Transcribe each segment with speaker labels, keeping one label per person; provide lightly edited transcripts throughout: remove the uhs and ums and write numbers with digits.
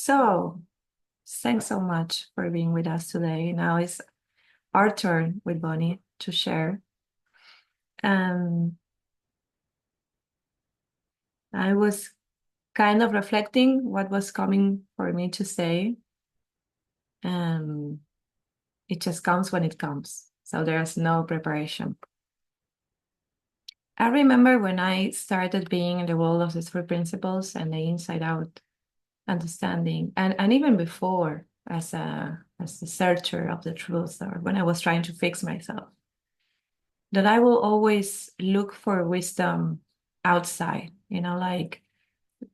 Speaker 1: So, thanks so much for being with us today. Now it's our turn with Bonnie to share. And I was kind of reflecting what was coming for me to say. And it just comes when it comes. So there's no preparation. I remember when I started being in the world of the three principles and the inside out understanding, and even before as a searcher of the truth, or when I was trying to fix myself, that I will always look for wisdom outside, like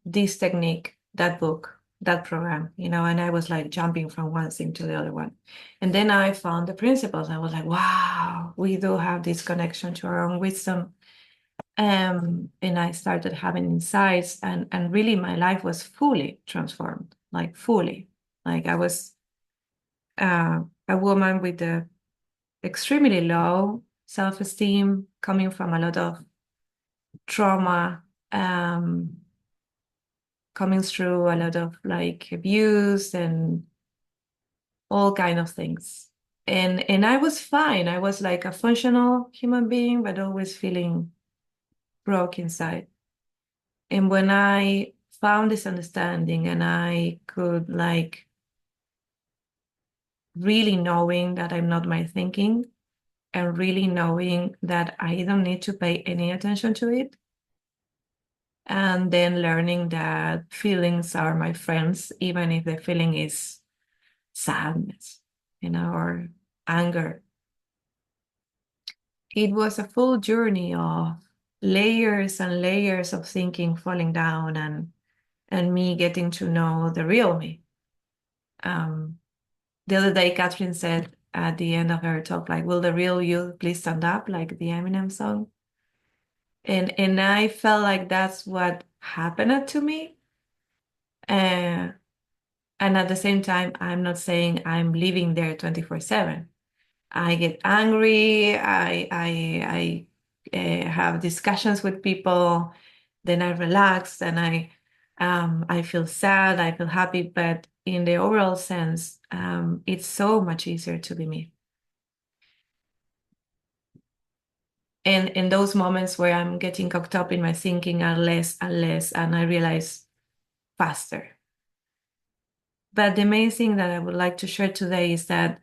Speaker 1: this technique, that book, that program, and I was like jumping from one thing to the other one. And then I found the principles. I was like, wow, we do have this connection to our own wisdom. And I started having insights, and really my life was fully transformed, like fully. Like I was a woman with a extremely low self-esteem, coming from a lot of trauma, coming through a lot of like abuse and all kind of things. And I was fine. I was like a functional human being, but always feeling broke inside. And when I found this understanding and I could like really knowing that I'm not my thinking and really knowing that I don't need to pay any attention to it, and then learning that feelings are my friends, even if the feeling is sadness, or anger. It was a full journey of layers and layers of thinking falling down, and me getting to know the real me. The other day, Catherine said at the end of her talk, like, will the real you please stand up, like the Eminem song? And I felt like that's what happened to me. Uh, And at the same time, I'm not saying I'm living there 24/7. I get angry. I have discussions with people. Then I relax, and I feel sad. I feel happy. But in the overall sense, it's so much easier to be me. And in those moments where I'm getting caught up in my thinking are less and less, and I realize faster. But the main thing that I would like to share today is that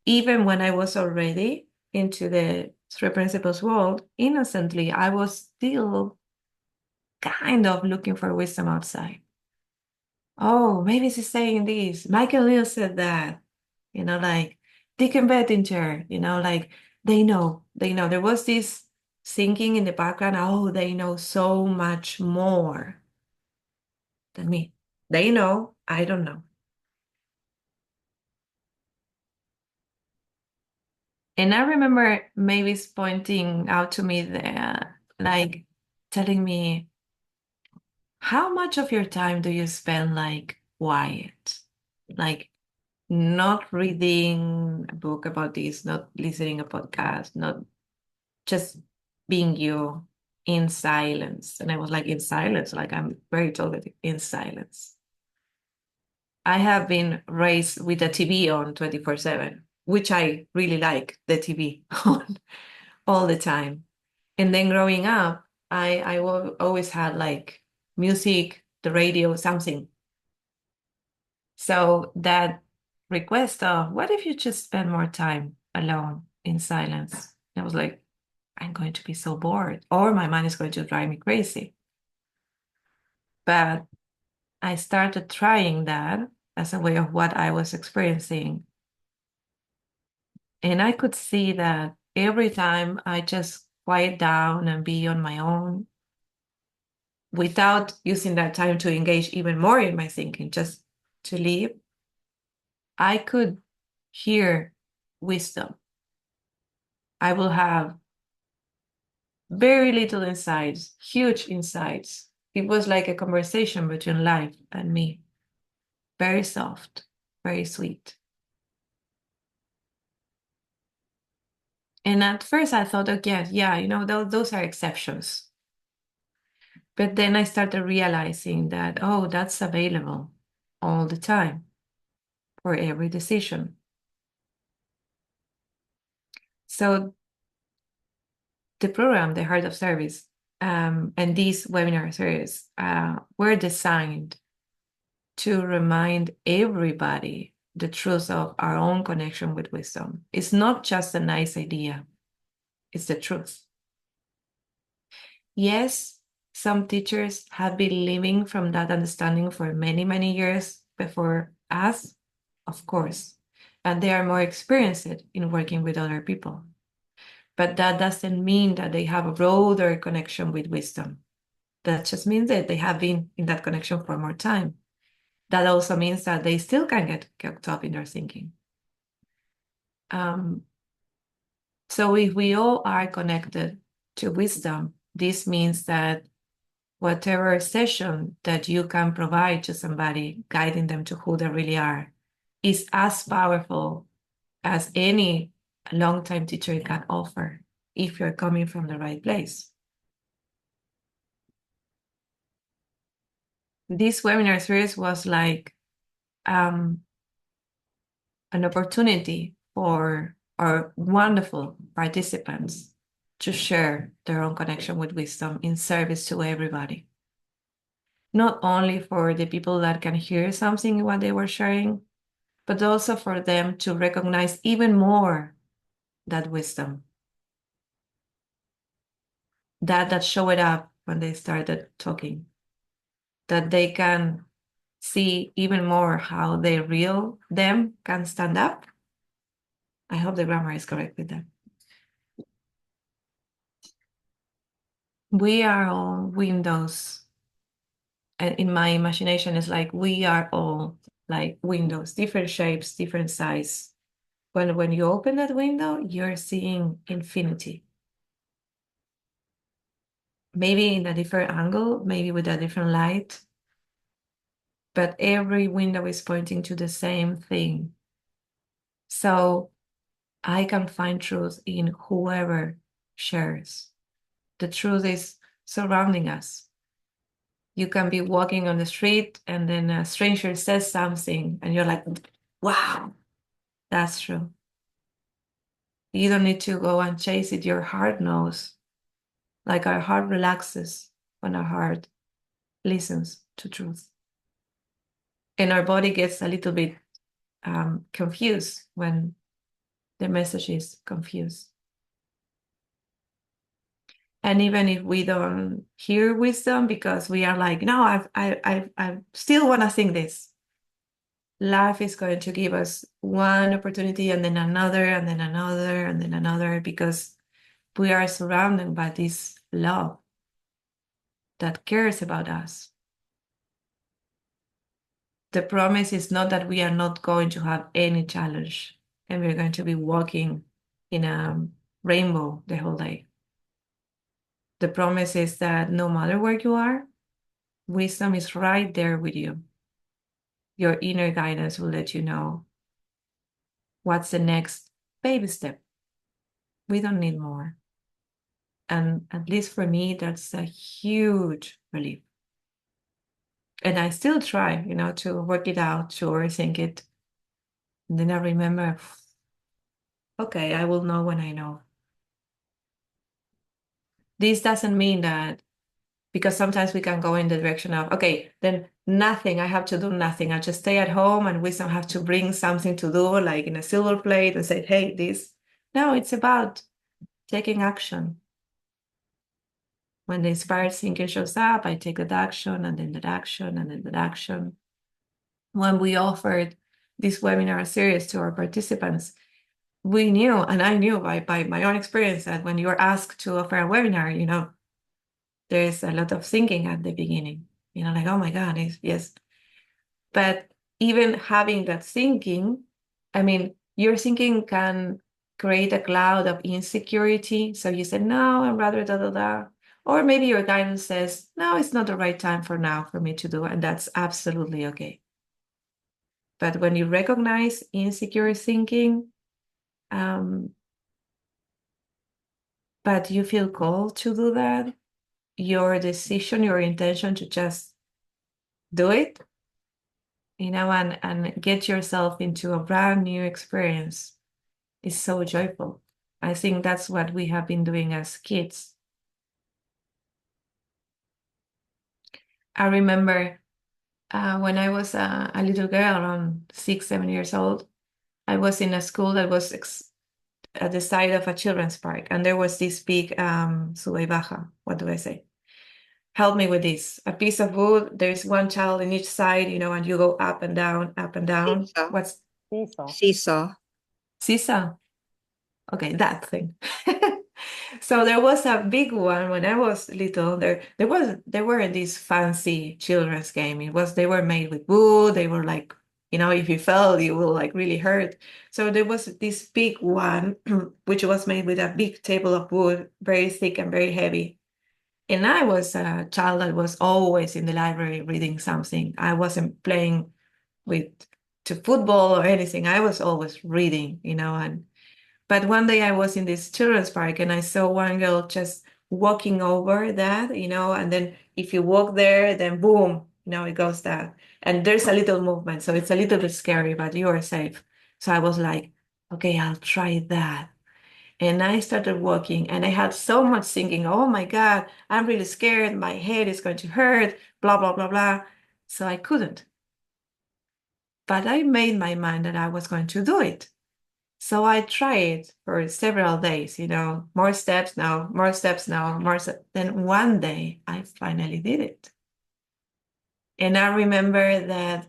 Speaker 1: even when I was already into the three principles world, innocently, I was still kind of looking for wisdom outside. Oh, maybe she's saying this. Michael Neal said that, like Dick and Bettinger, like they know. There was this thinking in the background, oh, they know so much more than me. They know, I don't know. And I remember Mavis pointing out to me there, like telling me, how much of your time do you spend like quiet? Like not reading a book about this, not listening a podcast, not just being you in silence. And I was like, in silence, like I'm very talkative in silence. I have been raised with the TV on 24/7, which I really like the TV on all the time. And then growing up, I always had like music, the radio, something. So that request of, what if you just spend more time alone in silence? I was like, I'm going to be so bored, or my mind is going to drive me crazy. But I started trying that as a way of what I was experiencing. And I could see that every time I just quiet down and be on my own without using that time to engage even more in my thinking, just to leave, I could hear wisdom. I will have very little insights, huge insights. It was like a conversation between life and me. Very soft, very sweet. And at first I thought, okay, yeah, those are exceptions. But then I started realizing that, oh, that's available all the time for every decision. So the program, The Heart of Service, and these webinar series were designed to remind everybody the truth of our own connection with wisdom. It's not just a nice idea, it's the truth. Yes, some teachers have been living from that understanding for many, many years before us, of course, and they are more experienced in working with other people. But that doesn't mean that they have a broader connection with wisdom. That just means that they have been in that connection for more time. That also means that they still can get caught up in their thinking. So if we all are connected to wisdom, this means that whatever session that you can provide to somebody, guiding them to who they really are, is as powerful as any long-time teacher can offer if you're coming from the right place. This webinar series was like an opportunity for our wonderful participants to share their own connection with wisdom in service to everybody. Not only for the people that can hear something in what they were sharing, but also for them to recognize even more that wisdom that showed up when they started talking, that they can see even more how the real them can stand up. I hope the grammar is correct with that. We are all windows. And in my imagination, it's like we are all like windows, different shapes, different size. When you open that window, you're seeing infinity. Maybe in a different angle, maybe with a different light, but every window is pointing to the same thing. So I can find truth in whoever shares. The truth is surrounding us. You can be walking on the street and then a stranger says something and you're like, wow, that's true. You don't need to go and chase it. Your heart knows. Like our heart relaxes when our heart listens to truth. And our body gets a little bit confused when the message is confused. And even if we don't hear wisdom because we are like, no, I still want to think this. Life is going to give us one opportunity and then another and then another and then another because we are surrounded by this love that cares about us. The promise is not that we are not going to have any challenge and we're going to be walking in a rainbow the whole day. The promise is that no matter where you are, wisdom is right there with you. Your inner guidance will let you know what's the next baby step. We don't need more. And at least for me, that's a huge relief. And I still try, to work it out, to overthink it. And then I remember, okay, I will know when I know. This doesn't mean that, because sometimes we can go in the direction of, okay, then nothing, I have to do nothing. I just stay at home and wisdom have to bring something to do, like in a silver plate and say, hey, this. No, it's about taking action. When the inspired thinking shows up, I take that action and then that action and then that action. When we offered this webinar series to our participants, we knew, and I knew by my own experience, that when you're asked to offer a webinar, there's a lot of thinking at the beginning, like, oh my God, yes. But even having that thinking, I mean, your thinking can create a cloud of insecurity. So you said, no, I'd rather da, da, da. Or maybe your guidance says, no, it's not the right time for now for me to do, and that's absolutely okay. But when you recognize insecure thinking, but you feel called to do that, your decision, your intention to just do it, and get yourself into a brand new experience is so joyful. I think that's what we have been doing as kids. I remember when I was a little girl, around 6, 7 years old, I was in a school that was at the side of a children's park, and there was this big sube y baja. What do I say? Help me with this. A piece of wood. There's one child in each side, and you go up and down, up and down.
Speaker 2: Seesaw.
Speaker 1: What's
Speaker 3: Seesaw.
Speaker 2: Seesaw.
Speaker 1: seesaw? Okay, that thing. So there was a big one when I was little. There weren't these fancy children's game. They were made with wood. They were like, if you fell, you will like really hurt. So there was this big one, which was made with a big table of wood, very thick and very heavy. And I was a child that was always in the library reading something. I wasn't playing with to football or anything. I was always reading, but one day I was in this children's park and I saw one girl just walking over that, and then if you walk there, then boom, it goes down. And there's a little movement. So it's a little bit scary, but you are safe. So I was like, okay, I'll try that. And I started walking and I had so much thinking, oh my God, I'm really scared. My head is going to hurt, blah, blah, blah, blah. So I couldn't. But I made my mind that I was going to do it. So I tried for several days, more steps now, more steps now, more steps. Then one day I finally did it. And I remember that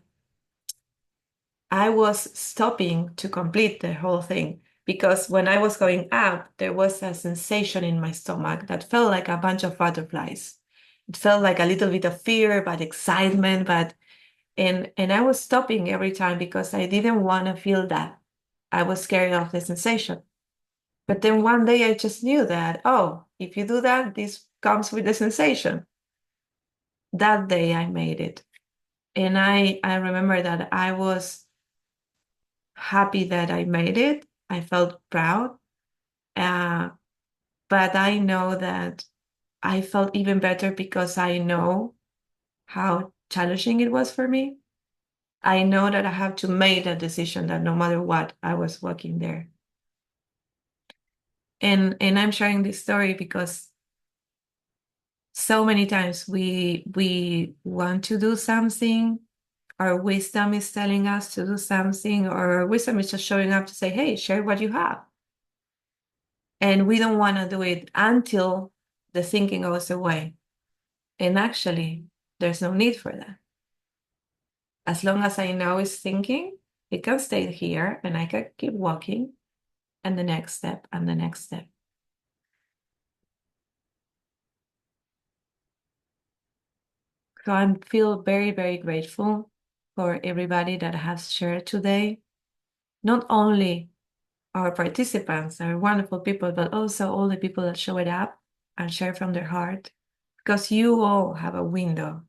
Speaker 1: I was stopping to complete the whole thing because when I was going up, there was a sensation in my stomach that felt like a bunch of butterflies. It felt like a little bit of fear, but excitement, and I was stopping every time because I didn't want to feel that. I was scared of the sensation. But then one day I just knew that, oh, if you do that, this comes with the sensation. That day I made it. And I remember that I was happy that I made it. I felt proud. Uh, but I know that I felt even better because I know how challenging it was for me. I know that I have to make that decision that no matter what, I was walking there. And I'm sharing this story because so many times we want to do something, our wisdom is telling us to do something, or our wisdom is just showing up to say, hey, share what you have. And we don't want to do it until the thinking goes away. And actually, there's no need for that. As long as I know it's thinking, it can stay here and I can keep walking, and the next step and the next step. So I feel very, very grateful for everybody that has shared today. Not only our participants are wonderful people, but also all the people that showed up and share from their heart, because you all have a window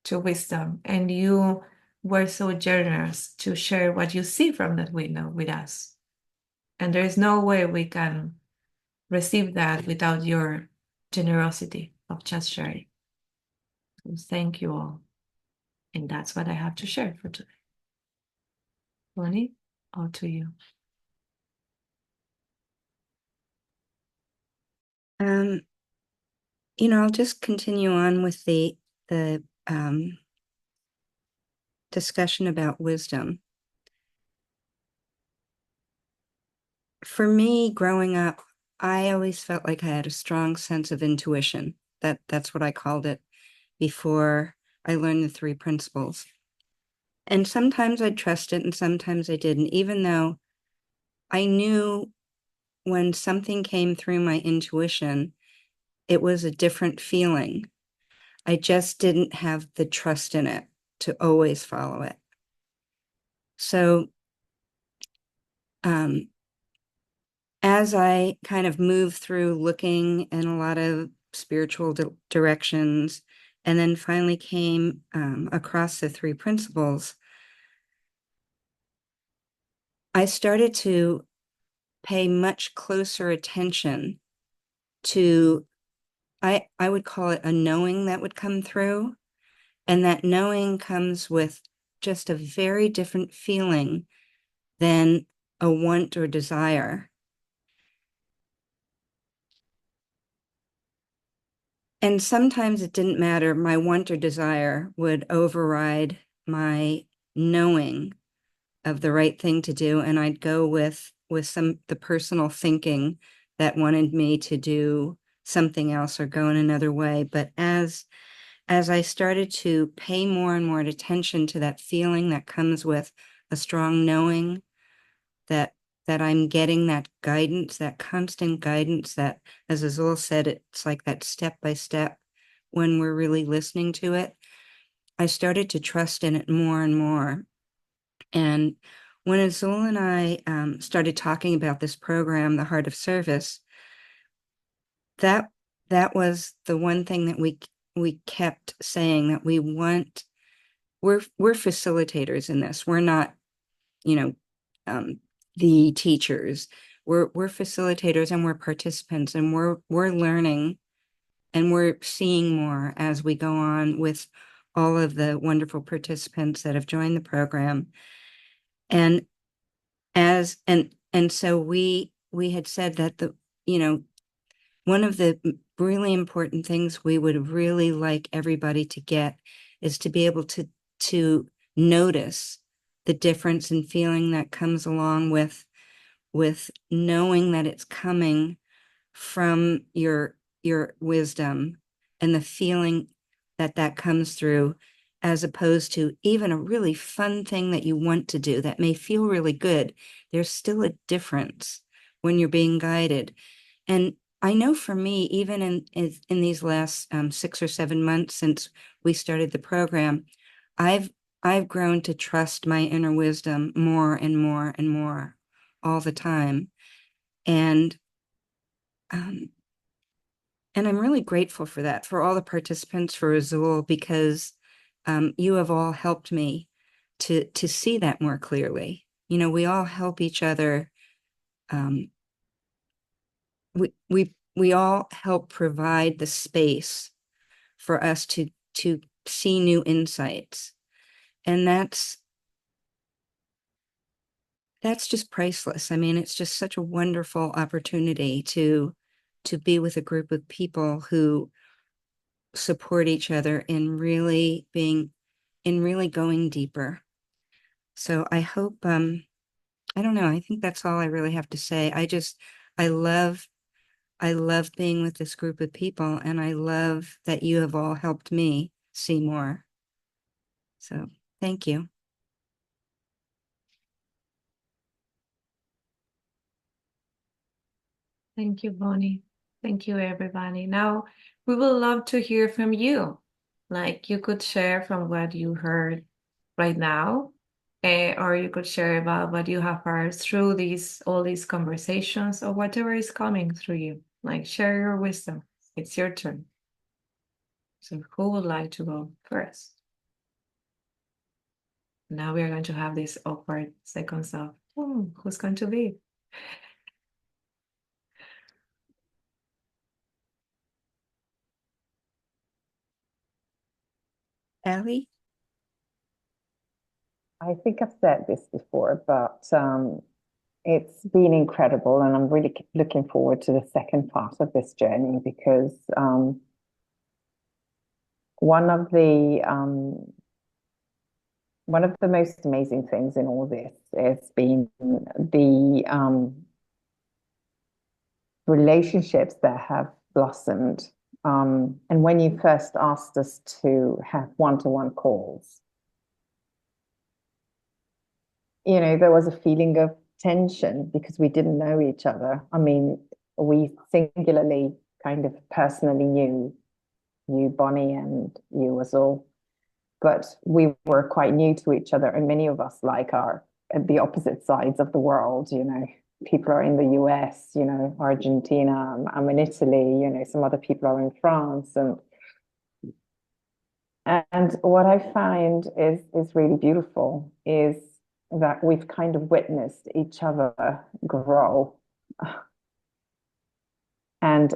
Speaker 1: to wisdom and you were so generous to share what you see from that window with us. And there is no way we can receive that without your generosity of just sharing. So thank you all. And that's what I have to share for today. Bonnie, all to you.
Speaker 2: I'll just continue on with the discussion about wisdom. For me, growing up, I always felt like I had a strong sense of intuition. That's what I called it before I learned the 3 principles. And sometimes I trust it and sometimes I didn't, even though I knew when something came through my intuition, it was a different feeling. I just didn't have the trust in it to always follow it. So as I kind of moved through looking in a lot of spiritual directions, and then finally came across the 3 principles, I started to pay much closer attention to, I would call it a knowing that would come through. And that knowing comes with just a very different feeling than a want or desire. And sometimes it didn't matter. My want or desire would override my knowing of the right thing to do. And I'd go with the personal thinking that wanted me to do something else or go in another way. But as I started to pay more and more attention to that feeling that comes with a strong knowing that I'm getting that guidance, that constant guidance that, as Azul said, it's like that step by step when we're really listening to it. I started to trust in it more and more. And when Azul and I started talking about this program, The Heart of Service, that was the one thing that we kept saying that we're facilitators in this. We're not, you know, the teachers. We're facilitators and we're participants, and we're learning and we're seeing more as we go on with all of the wonderful participants that have joined the program. And so we had said that one of the really important things we would really like everybody to get is to be able to notice the difference in feeling that comes along with knowing that it's coming from your wisdom and the feeling that comes through, as opposed to even a really fun thing that you want to do that may feel really good. There's still a difference when you're being guided. And I know for me, even in these last 6 or 7 months since we started the program, I've grown to trust my inner wisdom more and more and more all the time. And I'm really grateful for that, for all the participants, for Azul, because you have all helped me to see that more clearly. We all help each other. We all help provide the space for us to see new insights, and that's just priceless. I mean, it's just such a wonderful opportunity to be with a group of people who support each other in really going deeper. So I hope, I don't know, I think that's all I really have to say. I love being with this group of people, and I love that you have all helped me see more. So thank you.
Speaker 1: Thank you, Bonnie. Thank you, everybody. Now, we would love to hear from you. Like you could share from what you heard right now, or you could share about what you have heard through all these conversations, or whatever is coming through you. Like share your wisdom. It's your turn. So who would like to go first? Now we are going to have this awkward seconds of, who's going to be?
Speaker 2: Allie?
Speaker 3: I think I've said this before, but it's been incredible, and I'm really looking forward to the second part of this journey because one of the most amazing things in all this has been the relationships that have blossomed. And when you first asked us to have one-to-one calls, there was a feeling of tension because we didn't know each other. I mean, we singularly kind of personally knew you, Bonnie, and you, Azul, but we were quite new to each other, and many of us are at the opposite sides of the world. People are in the US, Argentina. I'm in Italy. Some other people are in France, and what I find is really beautiful is that we've kind of witnessed each other grow and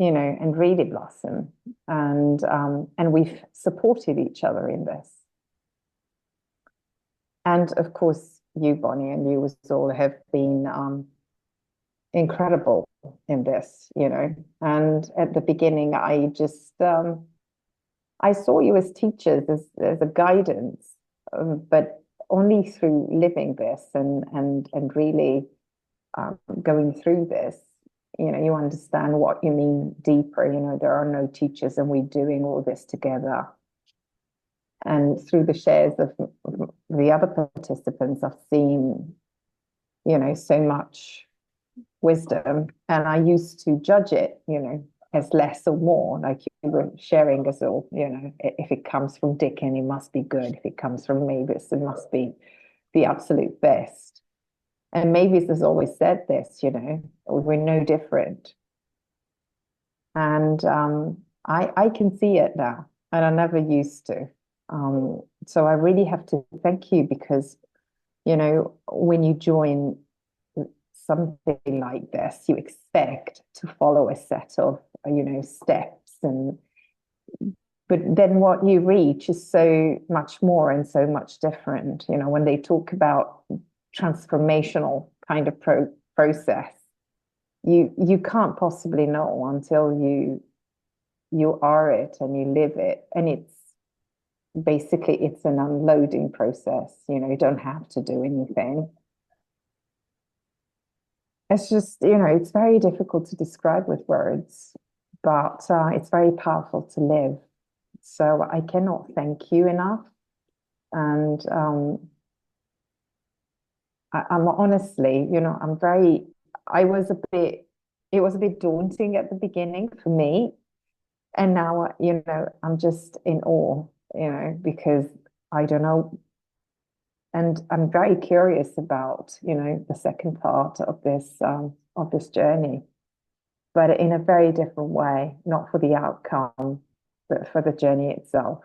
Speaker 3: and really blossom, and we've supported each other in this. And of course, you, Bonnie, and you, Azul, have been incredible in this, you know. And at the beginning, I just I saw you as teachers, as a guidance, but only through living this and really going through this, you know, you understand what you mean deeper. You know, there are no teachers, and we're doing all this together. And through the shares of the other participants, I've seen, you know, so much wisdom. And I used to judge it, you know, as less or more, like you were sharing us all, you know, if it comes from Dickon, it must be good. If it comes from Mavis, it must be the absolute best. And Mavis has always said this, you know, we're no different. And I can see it now, and I never used to. So I really have to thank you because, you know, when you join something like this, you expect to follow a set of, you know, steps, and but then what you reach is so much more and so much different. You know, when they talk about transformational kind of process, you can't possibly know until you are it and you live it, and it's basically it's an unloading process. You know, you don't have to do anything. It's just, you know, it's very difficult to describe with words, but it's very powerful to live. So I cannot thank you enough. And I'm honestly, you know, I was a bit, it was a bit daunting at the beginning for me. And now, you know, I'm just in awe, you know, because I don't know. And I'm very curious about, you know, the second part of this journey, but in a very different way, not for the outcome, but for the journey itself.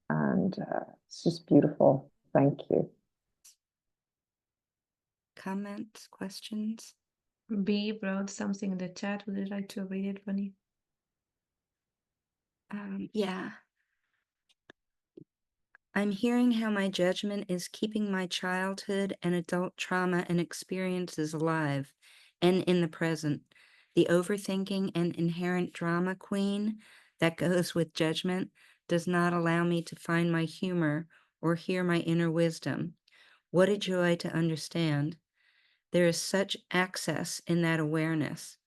Speaker 3: And it's just beautiful. Thank you.
Speaker 2: Comments, questions?
Speaker 1: B wrote something in the chat. Would you like to read it, Bonnie?
Speaker 2: Yeah. I'm hearing how my judgment is keeping my childhood and adult trauma and experiences alive and in the present. The overthinking and inherent drama queen that goes with judgment does not allow me to find my humor or hear my inner wisdom. What a joy to understand. There is such access in that awareness.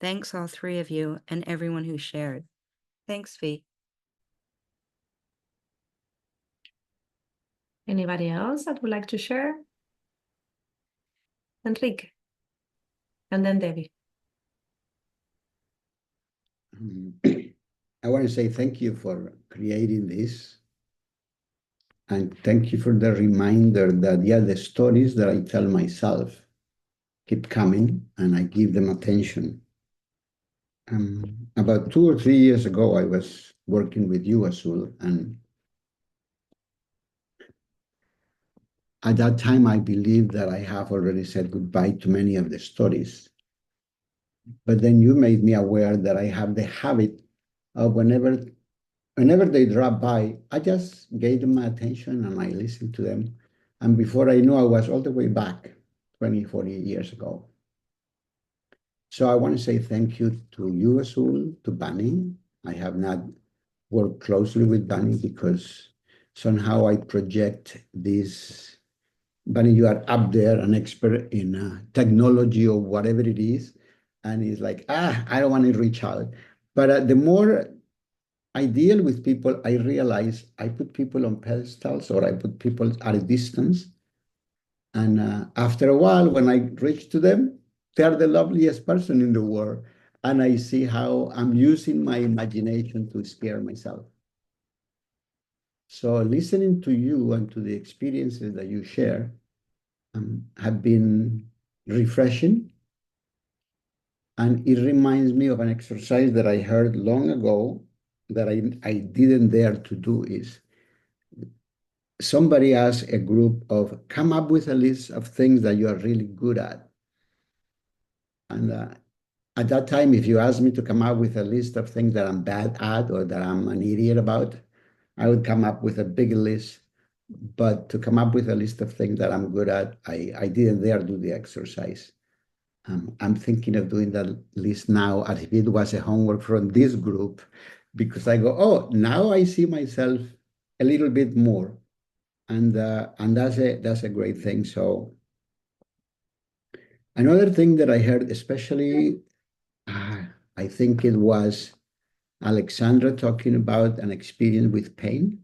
Speaker 2: Thanks, all three of you and everyone who shared. Thanks, Fee.
Speaker 1: Anybody else that would like to share? Enrique. And then Debbie.
Speaker 4: I want to say thank you for creating this. And thank you for the reminder that, yeah, the stories that I tell myself keep coming and I give them attention. About 2 or 3 years ago, I was working with you, Azul, and at that time, I believed that I have already said goodbye to many of the stories. But then you made me aware that I have the habit of whenever they drop by, I just gave them my attention and I listened to them. And before I knew, I was all the way back 20, 40 years ago. So I want to say thank you to you, Azul, to Bunny. I have not worked closely with Bunny because somehow I project this. Bunny, you are up there, an expert in technology or whatever it is. And it's like, I don't want to reach out. But the more I deal with people, I realize I put people on pedestals or I put people at a distance. And after a while, when I reach to them, they're the loveliest person in the world. And I see how I'm using my imagination to scare myself. So listening to you and to the experiences that you share have been refreshing. And it reminds me of an exercise that I heard long ago that I didn't dare to do is somebody asked a group of come up with a list of things that you are really good at. And at that time, if you asked me to come up with a list of things that I'm bad at or that I'm an idiot about, I would come up with a big list. But to come up with a list of things that I'm good at, I didn't dare do the exercise. I'm thinking of doing that list now as if it was a homework from this group, because I go, oh, now I see myself a little bit more, and that's a great thing. So another thing that I heard, especially, I think it was Alexandra talking about an experience with pain.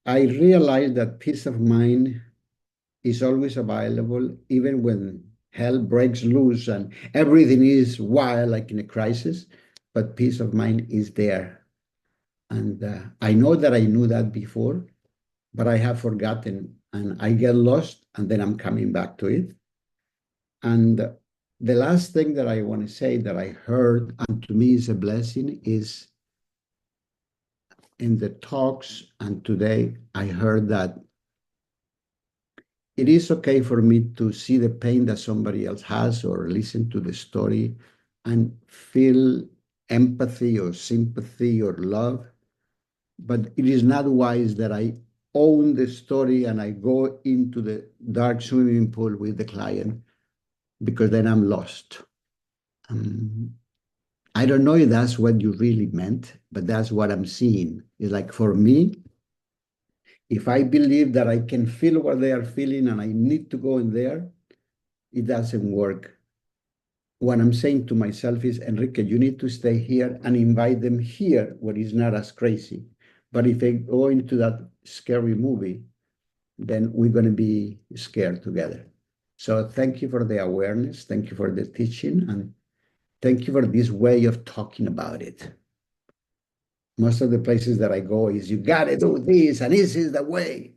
Speaker 4: I realized that peace of mind is always available, even when hell breaks loose and everything is wild, like in a crisis, but peace of mind is there. And I know that I knew that before, but I have forgotten and I get lost and then I'm coming back to it. And the last thing that I want to say that I heard, and to me is a blessing, is in the talks and today I heard that it is okay for me to see the pain that somebody else has or listen to the story and feel empathy or sympathy or love. But it is not wise that I own the story and I go into the dark swimming pool with the client, because then I'm lost. I don't know if that's what you really meant, but that's what I'm seeing. It's like, for me, if I believe that I can feel what they are feeling and I need to go in there, it doesn't work. What I'm saying to myself is, Enrique, you need to stay here and invite them here where it's not as crazy. But if I go into that scary movie, then we're going to be scared together. So thank you for the awareness. Thank you for the teaching. And thank you for this way of talking about it. Most of the places that I go is, you got to do this, and this is the way.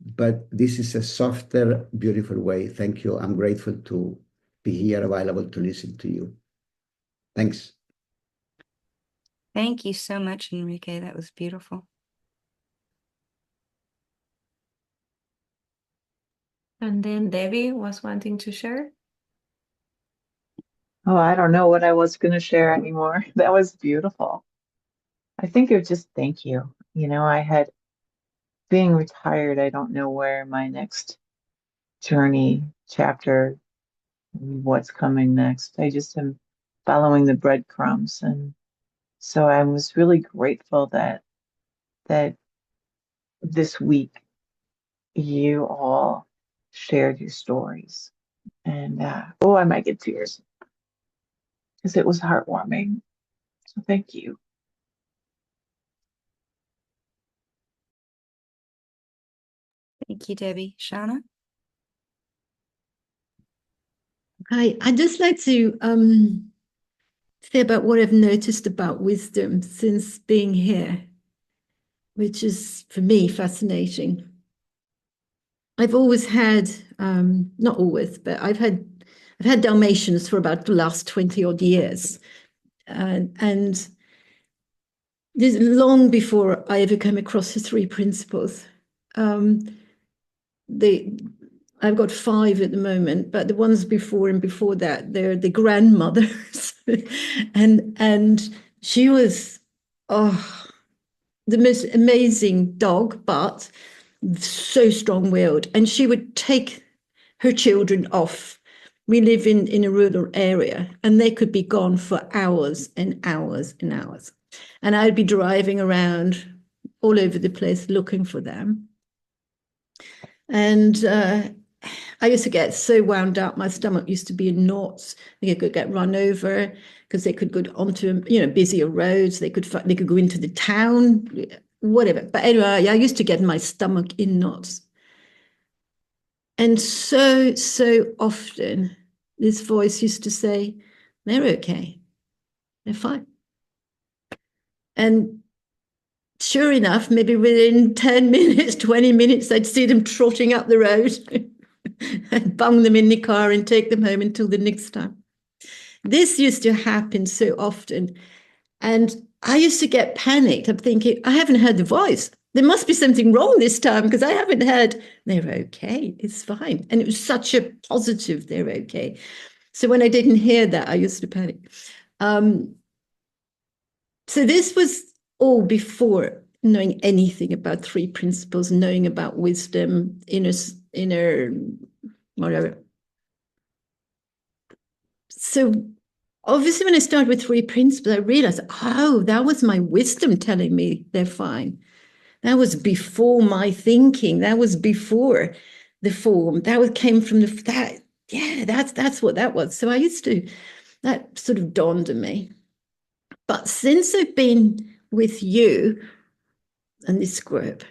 Speaker 4: But this is a softer, beautiful way. Thank you. I'm grateful to be here, available to listen to you. Thanks.
Speaker 2: Thank you so much, Enrique. That was beautiful.
Speaker 1: And then Debbie was wanting to share.
Speaker 5: Oh, I don't know what I was going to share anymore. That was beautiful. I think it was just thank you. You know, I had being retired, I don't know where my next journey, chapter, what's coming next. I just am following the breadcrumbs. And so I was really grateful that this week you all shared your stories. And oh, I might get tears because it was heartwarming. So thank you.
Speaker 2: Thank you, Debbie. Shauna?
Speaker 6: Hi, I'd just like to say about what I've noticed about wisdom since being here, which is for me fascinating. I've always had, not always, but I've had Dalmatians for about the last 20 odd years. And this long before I ever came across the three principles. I've got 5 at the moment, but the ones before and before that, they're the grandmothers. and she was, the most amazing dog, but so strong-willed. And she would take her children off. We live in a rural area, and they could be gone for hours and hours and hours. And I'd be driving around all over the place looking for them. And I used to get so wound up. My stomach used to be in knots. They could get run over because they could go onto, busier roads. They could go into the town, whatever. But anyway, I used to get my stomach in knots. And so often, this voice used to say, "They're okay. They're fine." And sure enough, maybe within 10 minutes, 20 minutes, I'd see them trotting up the road. And bung them in the car and take them home until the next time. This used to happen so often. And I used to get panicked. I'm thinking, I haven't heard the voice. There must be something wrong this time because I haven't heard, "They're okay, it's fine." And it was such a positive, "They're okay." So when I didn't hear that, I used to panic. So this was all before. knowing anything about three principles, knowing about wisdom, inner whatever. So obviously when I started with three principles, I realized, oh, that was my wisdom telling me they're fine. That was before my thinking. That was before the form. That came from that's what that was. So I used to, that sort of dawned on me. But since I've been with you and this group,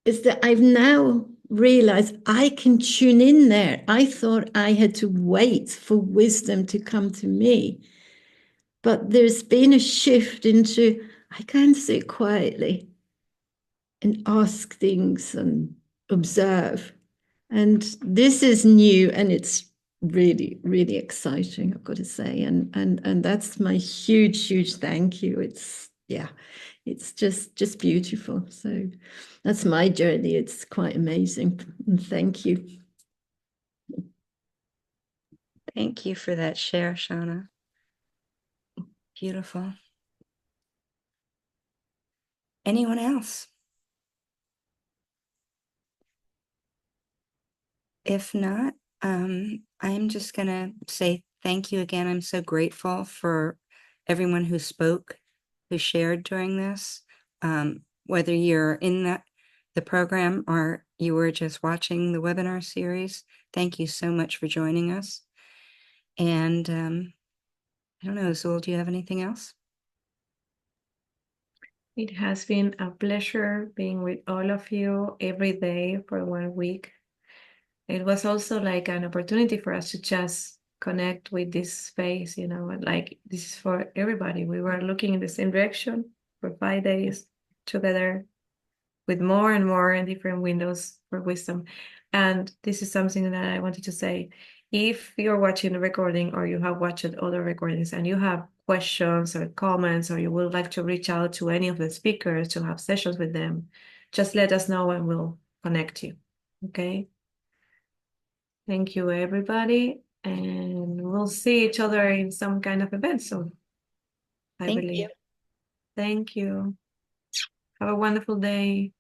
Speaker 6: is that I've now realized I can tune in there. I thought I had to wait for wisdom to come to me. But there's been a shift into, I can sit quietly and ask things and observe. And this is new and it's really, really exciting, I've got to say. And that's my huge thank you. It's just beautiful. So that's my journey. It's quite amazing. And thank you.
Speaker 2: Thank you for that share, Shauna. Beautiful. Anyone else? If not, I'm just going to say thank you again. I'm so grateful for everyone who spoke, who shared during this. Whether you're in the program or you were just watching the webinar series, thank you so much for joining us. And I don't know, Azul, do you have anything else?
Speaker 1: It has been a pleasure being with all of you every day for 1 week. It was also like an opportunity for us to just connect with this space, you know, like this is for everybody. We were looking in the same direction for 5 days together with more and more different windows for wisdom. And this is something that I wanted to say. If you're watching the recording or you have watched other recordings and you have questions or comments, or you would like to reach out to any of the speakers to have sessions with them, just let us know and we'll connect you. Okay? Thank you, everybody. And we'll see each other in some kind of event soon, I
Speaker 2: Thank
Speaker 1: believe.
Speaker 2: you.
Speaker 1: Thank you. Have a wonderful day.